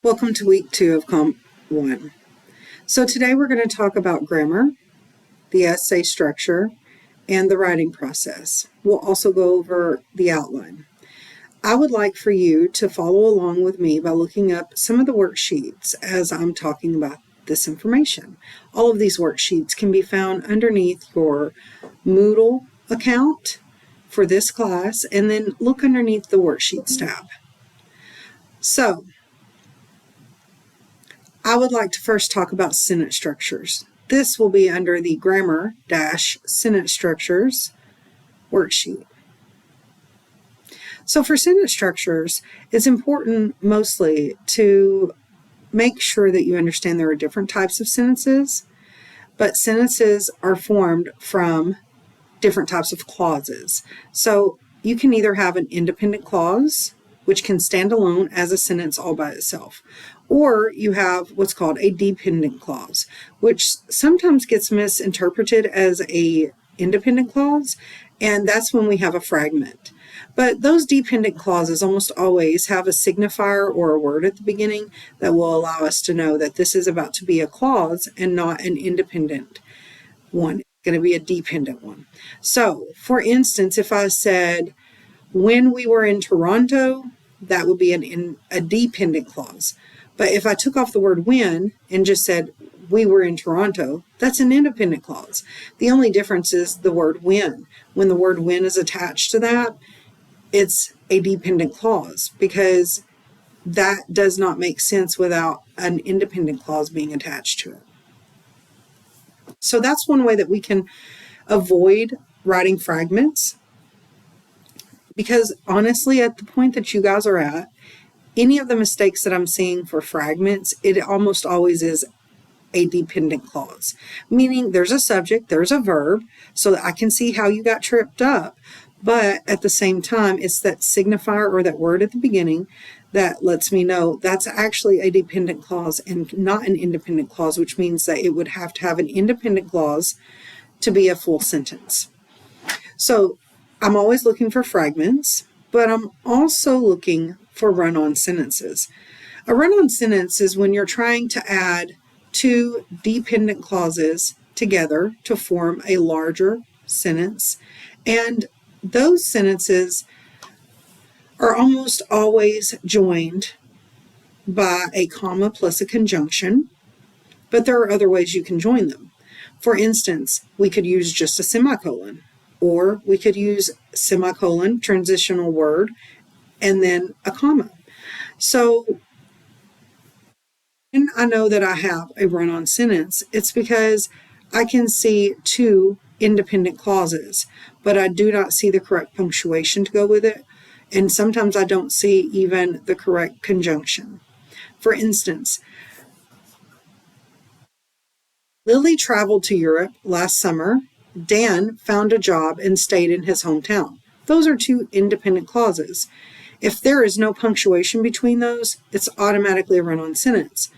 Welcome to week 2 of Comp 1. So today we're going to talk about grammar, the essay structure, and the writing process. We'll also go over the outline. I would like for you to follow along with me by looking up some of the worksheets as I'm talking about this information. All of these worksheets can be found underneath your Moodle account for this class, and then look underneath the Worksheets tab. So, I would like to first talk about sentence structures. This will be under the Grammar-Sentence Structures worksheet. So for sentence structures, it's important mostly to make sure that you understand there are different types of sentences, but sentences are formed from different types of clauses. So you can either have an independent clause, which can stand alone as a sentence all by itself, or you have what's called a dependent clause, which sometimes gets misinterpreted as a independent clause, and that's when we have a fragment. But those dependent clauses almost always have a signifier or a word at the beginning that will allow us to know that this is about to be a clause and not an independent one. It's going to be a dependent one. So, for instance, if I said, when we were in Toronto, that would be a dependent clause. But if I took off the word when and just said, we were in Toronto, that's an independent clause. The only difference is the word when. When the word when is attached to that, it's a dependent clause because that does not make sense without an independent clause being attached to it. So that's one way that we can avoid writing fragments, because honestly, at the point that you guys are at, any of the mistakes that I'm seeing for fragments, it almost always is a dependent clause, meaning there's a subject, there's a verb, so that I can see how you got tripped up, but at the same time, it's that signifier or that word at the beginning that lets me know that's actually a dependent clause and not an independent clause, which means that it would have to have an independent clause to be a full sentence. So I'm always looking for fragments, but I'm also looking for run-on sentences. A run-on sentence is when you're trying to add two dependent clauses together to form a larger sentence, and those sentences are almost always joined by a comma plus a conjunction, but there are other ways you can join them. For instance, we could use just a semicolon, or we could use semicolon, transitional word, and then a comma. So when I know that I have a run-on sentence, it's because I can see two independent clauses, but I do not see the correct punctuation to go with it, and sometimes I don't see even the correct conjunction. For instance, Lily traveled to Europe last summer. Dan found a job and stayed in his hometown. Those are two independent clauses. If there is no punctuation between those, it's automatically a run-on sentence.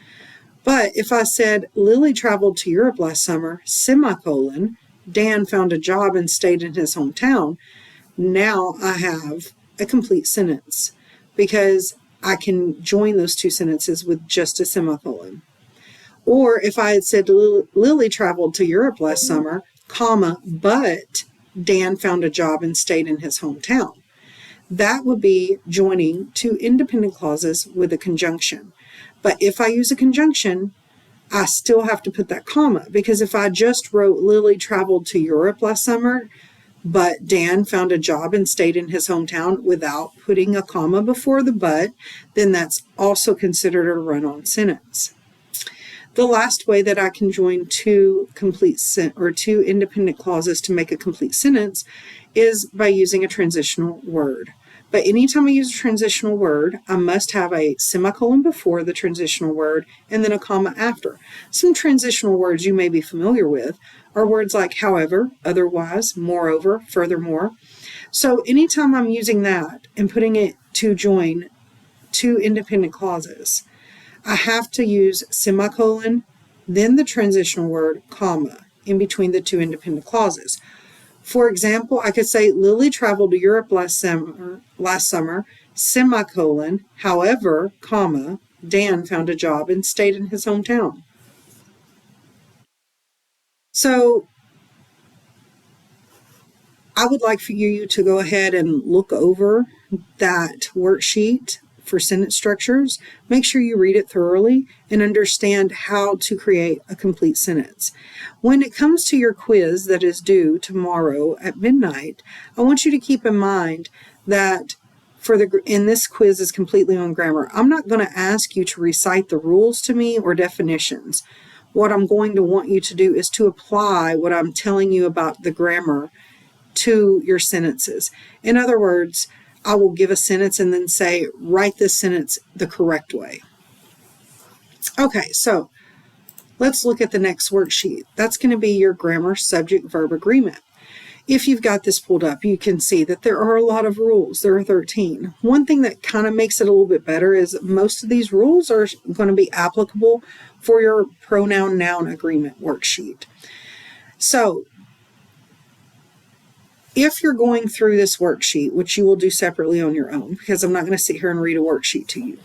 But if I said, Lily traveled to Europe last summer, semicolon, Dan found a job and stayed in his hometown, now I have a complete sentence because I can join those two sentences with just a semicolon. Or if I had said, Lily traveled to Europe last summer, comma, but Dan found a job and stayed in his hometown. That would be joining two independent clauses with a conjunction. But if I use a conjunction, I still have to put that comma, because if I just wrote Lily traveled to Europe last summer, but Dan found a job and stayed in his hometown without putting a comma before the but, then that's also considered a run-on sentence. The last way that I can join two independent clauses to make a complete sentence is by using a transitional word. But anytime I use a transitional word, I must have a semicolon before the transitional word and then a comma after. Some transitional words you may be familiar with are words like however, otherwise, moreover, furthermore. So anytime I'm using that and putting it to join two independent clauses, I have to use semicolon, then the transitional word, comma, in between the two independent clauses. For example, I could say Lily traveled to Europe last summer, semicolon, however, comma, Dan found a job and stayed in his hometown. So I would like for you to go ahead and look over that worksheet for sentence structures. Make sure you read it thoroughly and understand how to create a complete sentence. When it comes to your quiz that is due tomorrow at midnight, I want you to keep in mind that and this quiz is completely on grammar. I'm not going to ask you to recite the rules to me or definitions. What I'm going to want you to do is to apply what I'm telling you about the grammar to your sentences. In other words, I will give a sentence and then say, write this sentence the correct way. Okay, so let's look at the next worksheet. That's going to be your grammar subject-verb agreement. If you've got this pulled up, you can see that there are a lot of rules. There are 13. One thing that kind of makes it a little bit better is most of these rules are going to be applicable for your pronoun-noun agreement worksheet. So if you're going through this worksheet, which you will do separately on your own, because I'm not going to sit here and read a worksheet to you,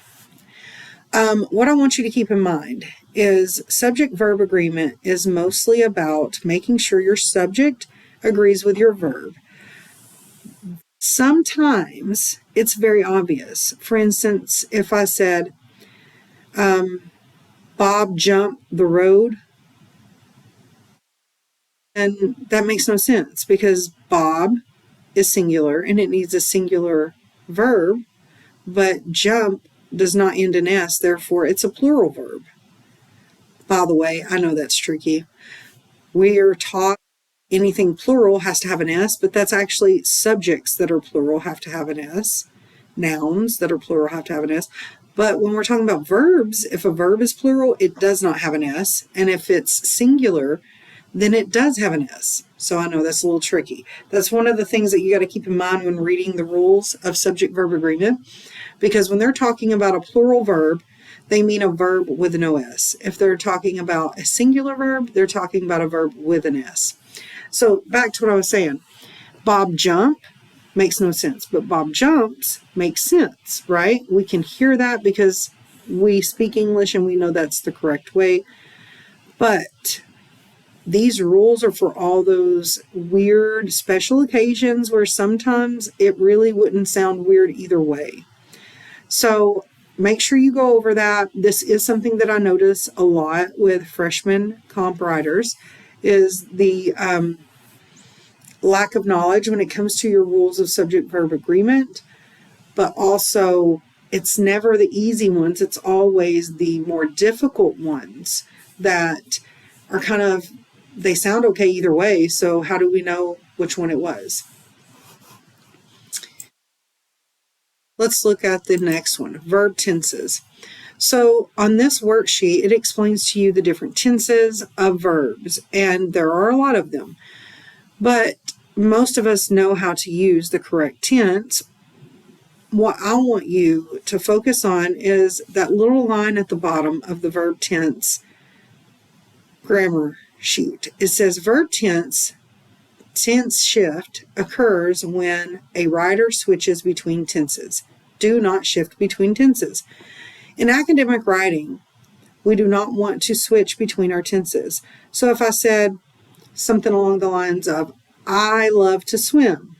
what I want you to keep in mind is subject-verb agreement is mostly about making sure your subject agrees with your verb. Sometimes it's very obvious. For instance, if I said, Bob jumped the road, and that makes no sense because Bob is singular and it needs a singular verb, but jump does not end in S, therefore it's a plural verb. By the way, I know that's tricky. We are taught anything plural has to have an S, but that's actually subjects that are plural have to have an S. Nouns that are plural have to have an S. But when we're talking about verbs, if a verb is plural, it does not have an S. And if it's singular, then it does have an S. So I know that's a little tricky. That's one of the things that you got to keep in mind when reading the rules of subject-verb agreement, because when they're talking about a plural verb, they mean a verb with no S. If they're talking about a singular verb, they're talking about a verb with an S. So back to what I was saying. Bob jump makes no sense, but Bob jumps makes sense, right? We can hear that because we speak English and we know that's the correct way. But these rules are for all those weird special occasions where sometimes it really wouldn't sound weird either way. So make sure you go over that. This is something that I notice a lot with freshman comp writers, is the lack of knowledge when it comes to your rules of subject-verb agreement, but also it's never the easy ones. It's always the more difficult ones that are kind of, they sound okay either way, so how do we know which one it was? Let's look at the next one, verb tenses. So on this worksheet, it explains to you the different tenses of verbs, and there are a lot of them. But most of us know how to use the correct tense. What I want you to focus on is that little line at the bottom of the verb tense grammar sheet. It says verb tense shift occurs when a writer switches between tenses. Do not shift between tenses. In academic writing, we do not want to switch between our tenses. So if I said something along the lines of, I love to swim,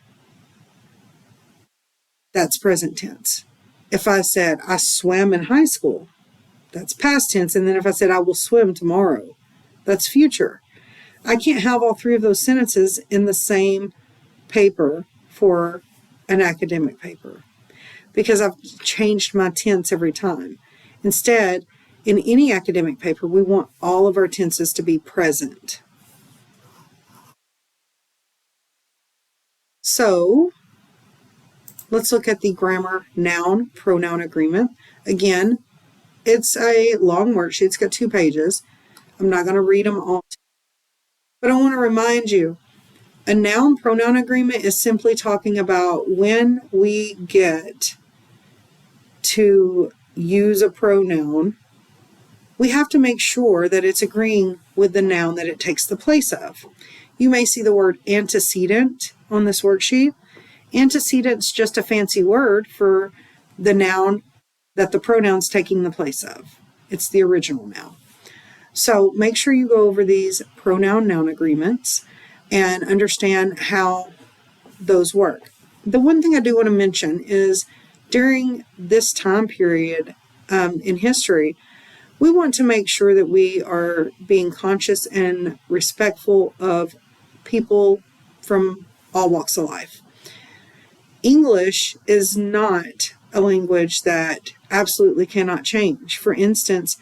that's present tense. If I said, I swam in high school, that's past tense. And then if I said, I will swim tomorrow, that's future. I can't have all three of those sentences in the same paper for an academic paper because I've changed my tense every time. Instead, in any academic paper, we want all of our tenses to be present. So let's look at the grammar noun pronoun agreement. Again, it's a long worksheet. It's got 2 pages. I'm not going to read them all. But I want to remind you, a noun pronoun agreement is simply talking about when we get to use a pronoun, we have to make sure that it's agreeing with the noun that it takes the place of. You may see the word antecedent on this worksheet. Antecedent is just a fancy word for the noun that the pronoun's taking the place of. It's the original noun. So make sure you go over these pronoun-noun agreements and understand how those work. The one thing I do want to mention is during this time period in history, we want to make sure that we are being conscious and respectful of people from all walks of life. English is not a language that absolutely cannot change. For instance,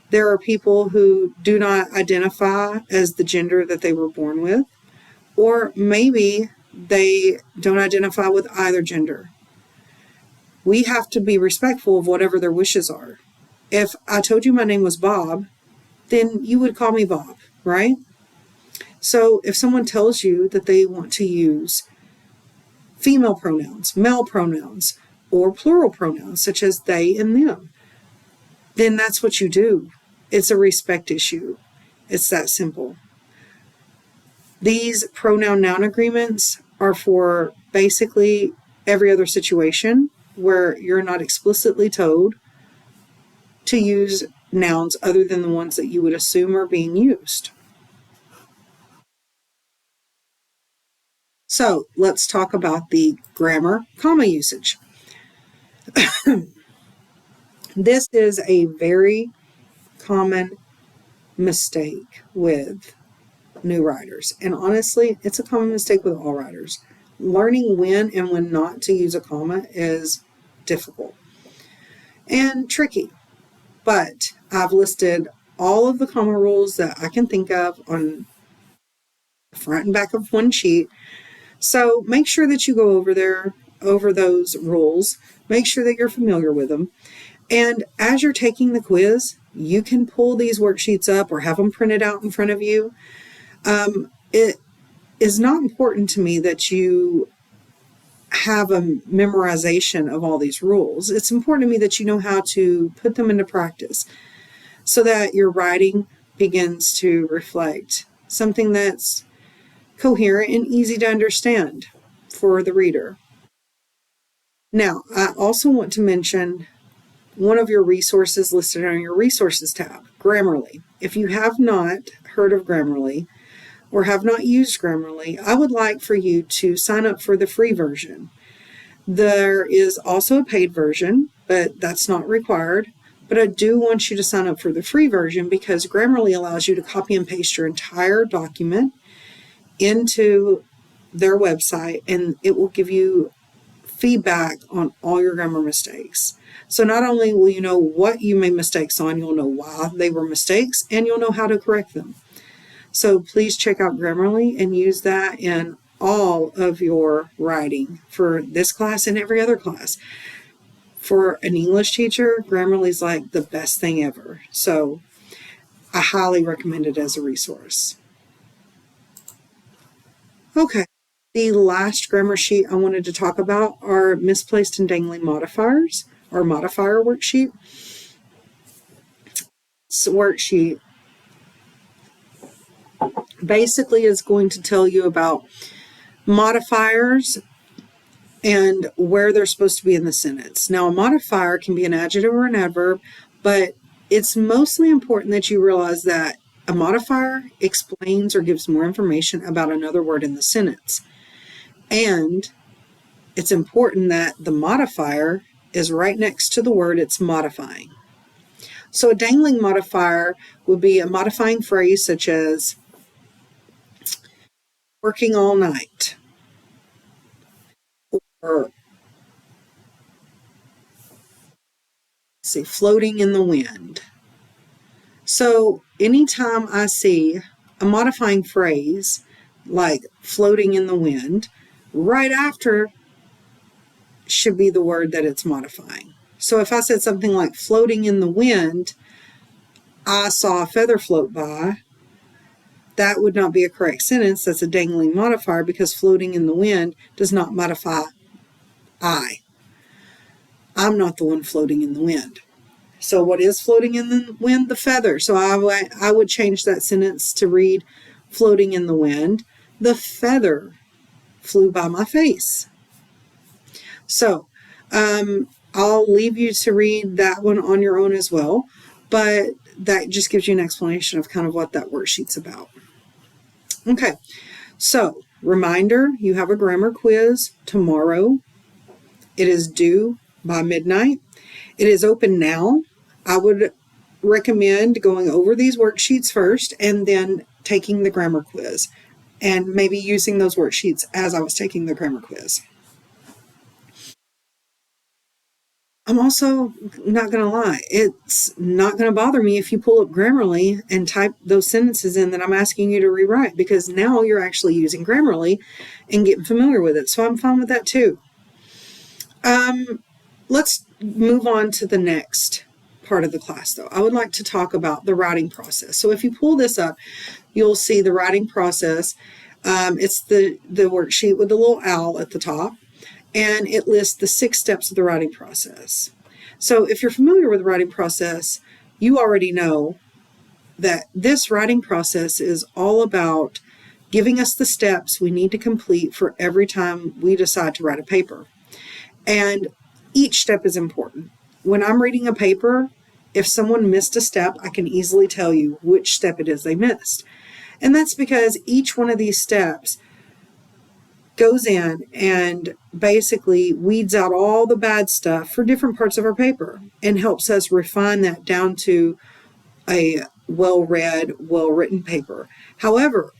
there are people who do not identify as the gender that they were born with, or maybe they don't identify with either gender. We have to be respectful of whatever their wishes are. If I told you my name was Bob, then you would call me Bob, right? So if someone tells you that they want to use female pronouns, male pronouns, or plural pronouns such as they and them, then that's what you do. It's a respect issue. It's that simple. These pronoun-noun agreements are for basically every other situation where you're not explicitly told to use nouns other than the ones that you would assume are being used. So let's talk about the grammar comma usage. This is a very common mistake with new writers. And honestly, it's a common mistake with all writers. Learning when and when not to use a comma is difficult and tricky. But I've listed all of the comma rules that I can think of on the front and back of one sheet. So make sure that you go over those rules. Make sure that you're familiar with them. And as you're taking the quiz, you can pull these worksheets up or have them printed out in front of you. It is not important to me that you have a memorization of all these rules. It's important to me that you know how to put them into practice so that your writing begins to reflect something that's coherent and easy to understand for the reader. Now, I also want to mention one of your resources listed on your resources tab, Grammarly. If you have not heard of Grammarly or have not used Grammarly, I would like for you to sign up for the free version. There is also a paid version, but that's not required. But I do want you to sign up for the free version because Grammarly allows you to copy and paste your entire document into their website, and it will give you feedback on all your grammar mistakes. So not only will you know what you made mistakes on, you'll know why they were mistakes, and you'll know how to correct them. So please check out Grammarly and use that in all of your writing for this class and every other class. For an English teacher, Grammarly is like the best thing ever. So I highly recommend it as a resource. Okay, the last grammar sheet I wanted to talk about are misplaced and dangling modifiers, or modifier worksheet. This worksheet basically is going to tell you about modifiers and where they're supposed to be in the sentence. Now, a modifier can be an adjective or an adverb, but it's mostly important that you realize that a modifier explains or gives more information about another word in the sentence. And it's important that the modifier is right next to the word it's modifying. So a dangling modifier would be a modifying phrase such as working all night, or floating in the wind. So anytime I see a modifying phrase like floating in the wind, right after should be the word that it's modifying. So if I said something like floating in the wind, I saw a feather float by, that would not be a correct sentence. That's a dangling modifier because floating in the wind does not modify I. I'm not the one floating in the wind. So what is floating in the wind? The feather. So I would change that sentence to read floating in the wind. The feather flew by my face. So I'll leave you to read that one on your own as well, but that just gives you an explanation of kind of what that worksheet's about. Okay, so reminder, you have a grammar quiz tomorrow. It is due by midnight. It is open now. I would recommend going over these worksheets first and then taking the grammar quiz, and maybe using those worksheets as I was taking the grammar quiz. I'm also not going to lie, it's not going to bother me if you pull up Grammarly and type those sentences in that I'm asking you to rewrite, because now you're actually using Grammarly and getting familiar with it. So I'm fine with that too. Let's move on to the next part of the class, though. I would like to talk about the writing process. So if you pull this up, you'll see the writing process. It's the worksheet with the little owl at the top, and it lists the 6 steps of the writing process. So if you're familiar with the writing process, you already know that this writing process is all about giving us the steps we need to complete for every time we decide to write a paper. And each step is important. When I'm reading a paper, if someone missed a step, I can easily tell you which step it is they missed. And that's because each one of these steps goes in and basically weeds out all the bad stuff for different parts of our paper and helps us refine that down to a well-read, well-written paper. However,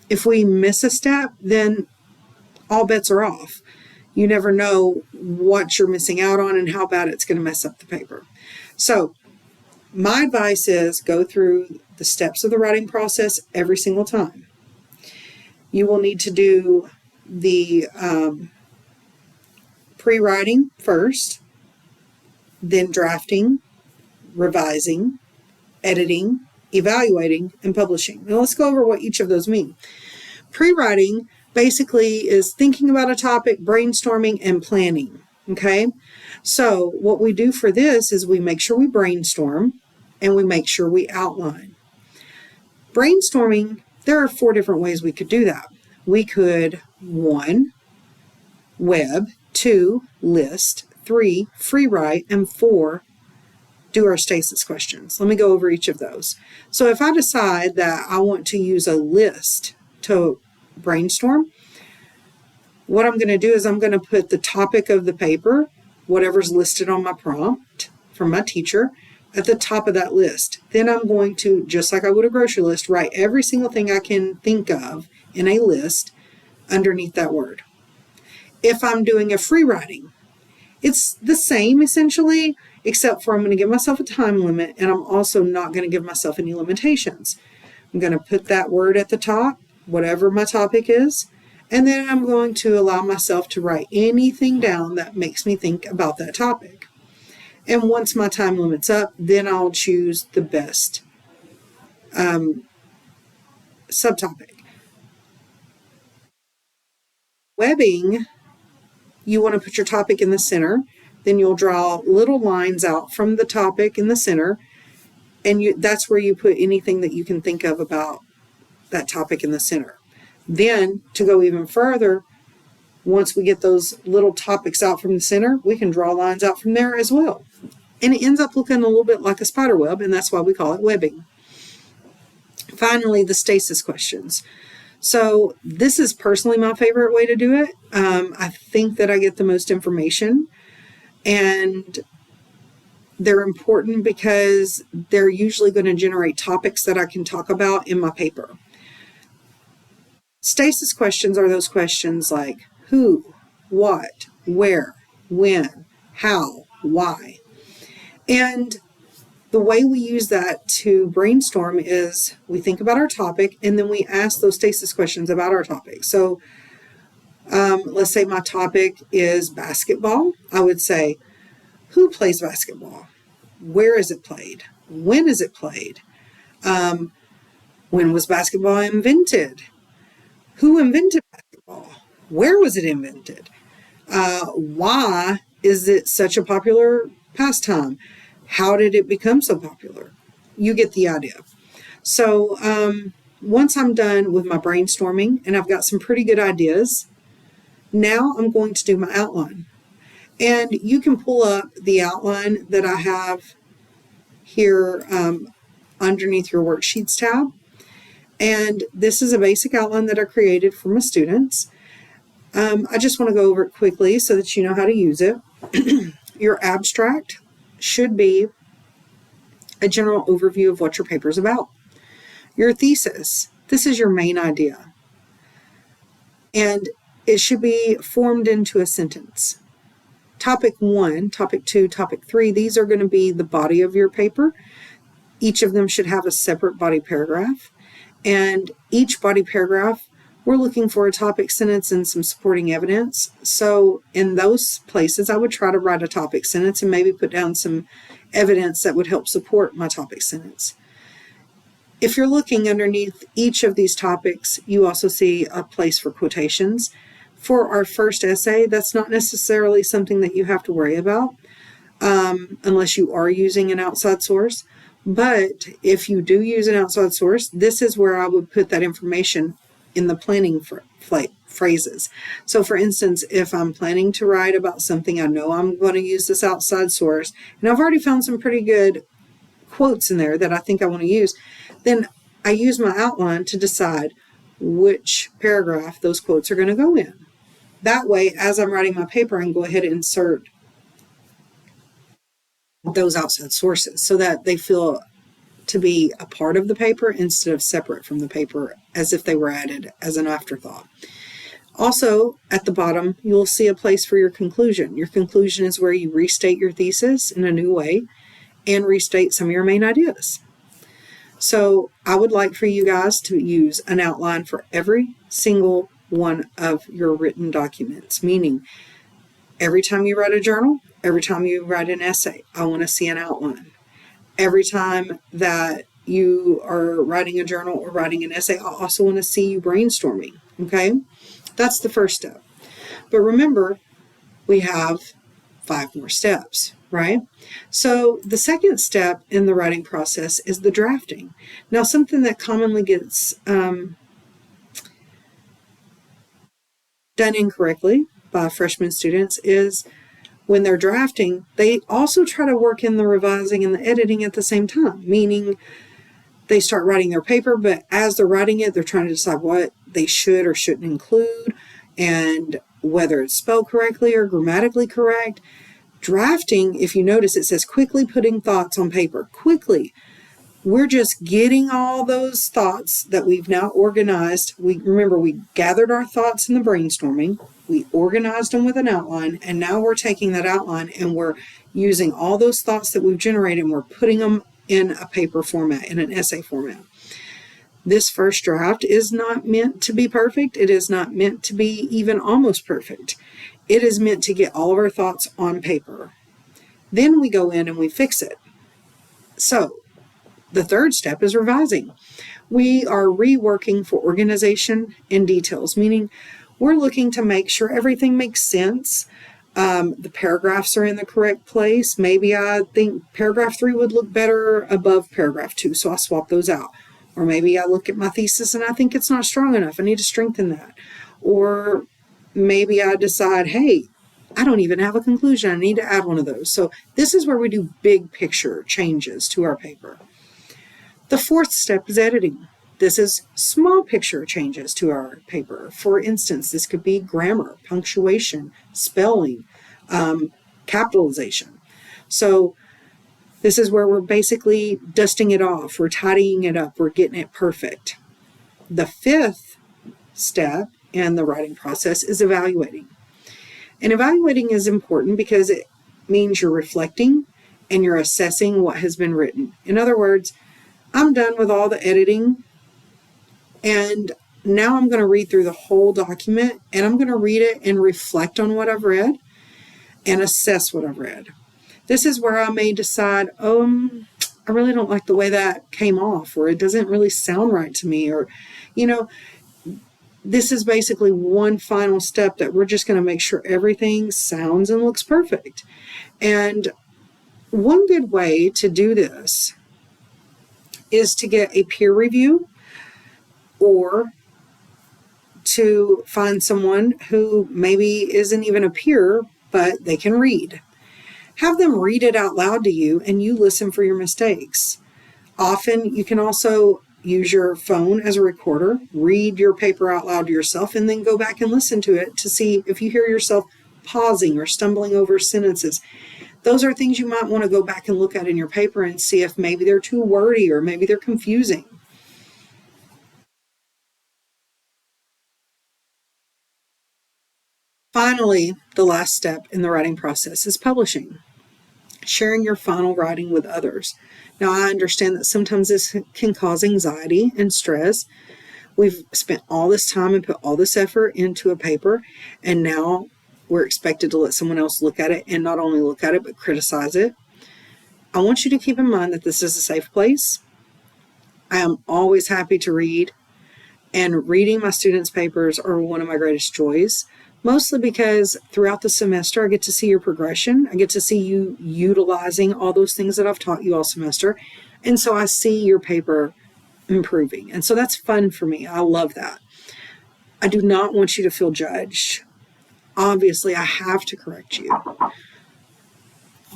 if we miss a step, then all bets are off. You never know what you're missing out on and how bad it's going to mess up the paper. So my advice is go through the steps of the writing process every single time. You will need to do the pre-writing first, then drafting, revising, editing, evaluating, and publishing. Now let's go over what each of those mean. Pre-writing basically is thinking about a topic, brainstorming, and planning. Okay, so what we do for this is we make sure we brainstorm and we make sure we outline. Brainstorming, there are 4 different ways we could do that. We could 1, web, 2, list, 3, free write, and 4, do our stasis questions. Let me go over each of those. So if I decide that I want to use a list to brainstorm, what I'm going to do is I'm going to put the topic of the paper, whatever's listed on my prompt from my teacher, at the top of that list. Then I'm going to, just like I would a grocery list, write every single thing I can think of in a list underneath that word. If I'm doing a free writing, it's the same essentially, except for I'm going to give myself a time limit, and I'm also not going to give myself any limitations. I'm going to put that word at the top, whatever my topic is, and then I'm going to allow myself to write anything down that makes me think about that topic. And once my time limit's up, then I'll choose the best subtopic. Webbing, you want to put your topic in the center, then you'll draw little lines out from the topic in the center, and that's where you put anything that you can think of about that topic in the center. Then, to go even further, once we get those little topics out from the center, we can draw lines out from there as well. And it ends up looking a little bit like a spider web, and that's why we call it webbing. Finally, the stasis questions. So this is personally my favorite way to do it. I think that I get the most information, and they're important because they're usually going to generate topics that I can talk about in my paper. Stasis questions are those questions like who, what, where, when, how, why. And the way we use that to brainstorm is we think about our topic and then we ask those stasis questions about our topic. So let's say my topic is basketball. I would say, who plays basketball? Where is it played? When is it played? When was basketball invented? Who invented basketball? Where was it invented? Why is it such a popular pastime? How did it become so popular? You get the idea. So once I'm done with my brainstorming and I've got some pretty good ideas, now I'm going to do my outline. And you can pull up the outline that I have here underneath your worksheets tab. And this is a basic outline that I created for my students. I just want to go over it quickly so that you know how to use it. Your abstract should be a general overview of what your paper is about. Your thesis, this is your main idea. And it should be formed into a sentence. Topic 1, Topic 2, Topic 3, these are going to be the body of your paper. Each of them should have a separate body paragraph. And each body paragraph, we're looking for a topic sentence and some supporting evidence. So in those places, I would try to write a topic sentence and maybe put down some evidence that would help support my topic sentence. If you're looking underneath each of these topics, you also see a place for quotations. For our first essay, that's not necessarily something that you have to worry about unless you are using an outside source. But if you do use an outside source, this is where I would put that information in the planning phrases. So for instance, if I'm planning to write about something, I know I'm going to use this outside source, and I've already found some pretty good quotes in there that I think I want to use, then I use my outline to decide which paragraph those quotes are going to go in. That way, as I'm writing my paper, I can go ahead and insert those outside sources so that they feel to be a part of the paper instead of separate from the paper, as if they were added as an afterthought. Also, at the bottom, you'll see a place for your conclusion. Your conclusion is where you restate your thesis in a new way and restate some of your main ideas. So I would like for you guys to use an outline for every single one of your written documents, meaning every time you write a journal, every time you write an essay, I want to see an outline. Every time that you are writing a journal or writing an essay, I also want to see you brainstorming, okay? That's the first step. But remember, we have 5 more steps, right? So the second step in the writing process is the drafting. Now, something that commonly gets done incorrectly by freshman students is when they're drafting, they also try to work in the revising and the editing at the same time, meaning they start writing their paper, but as they're writing it, they're trying to decide what they should or shouldn't include and whether it's spelled correctly or grammatically correct. Drafting, if you notice, it says quickly putting thoughts on paper. Quickly. We're just getting all those thoughts that we've now organized. Remember, we gathered our thoughts in the brainstorming. We organized them with an outline, and now we're taking that outline and we're using all those thoughts that we've generated and we're putting them in a paper format, in an essay format. This first draft is not meant to be perfect. It is not meant to be even almost perfect. It is meant to get all of our thoughts on paper. Then we go in and we fix it. So the third step is revising. We are reworking for organization and details, meaning we're looking to make sure everything makes sense. The paragraphs are in the correct place. Maybe I think paragraph 3 would look better above paragraph 2, so I swap those out. Or maybe I look at my thesis and I think it's not strong enough. I need to strengthen that. Or maybe I decide, hey, I don't even have a conclusion. I need to add one of those. So this is where we do big picture changes to our paper. The fourth step is editing. This is small picture changes to our paper. For instance, this could be grammar, punctuation, spelling, capitalization. So this is where we're basically dusting it off. We're tidying it up. We're getting it perfect. The fifth step in the writing process is evaluating. And evaluating is important because it means you're reflecting and you're assessing what has been written. In other words, I'm done with all the editing, and now I'm going to read through the whole document, and I'm going to read it and reflect on what I've read and assess what I've read. This is where I may decide, I really don't like the way that came off, or it doesn't really sound right to me, or, this is basically one final step that we're just going to make sure everything sounds and looks perfect. And one good way to do this is to get a peer review or to find someone who maybe isn't even a peer, but they can read. Have them read it out loud to you and you listen for your mistakes. Often you can also use your phone as a recorder, read your paper out loud to yourself, and then go back and listen to it to see if you hear yourself pausing or stumbling over sentences. Those are things you might want to go back and look at in your paper and see if maybe they're too wordy or maybe they're confusing. Finally, the last step in the writing process is publishing, sharing your final writing with others. Now, I understand that sometimes this can cause anxiety and stress. We've spent all this time and put all this effort into a paper, and now we're expected to let someone else look at it, and not only look at it, but criticize it. I want you to keep in mind that this is a safe place. I am always happy to read, and reading my students' papers are one of my greatest joys, mostly because throughout the semester I get to see your progression. I get to see you utilizing all those things that I've taught you all semester, and so I see your paper improving, and so that's fun for me. I love that. I do not want you to feel judged. Obviously, I have to correct you,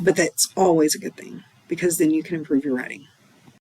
but that's always a good thing because then you can improve your writing.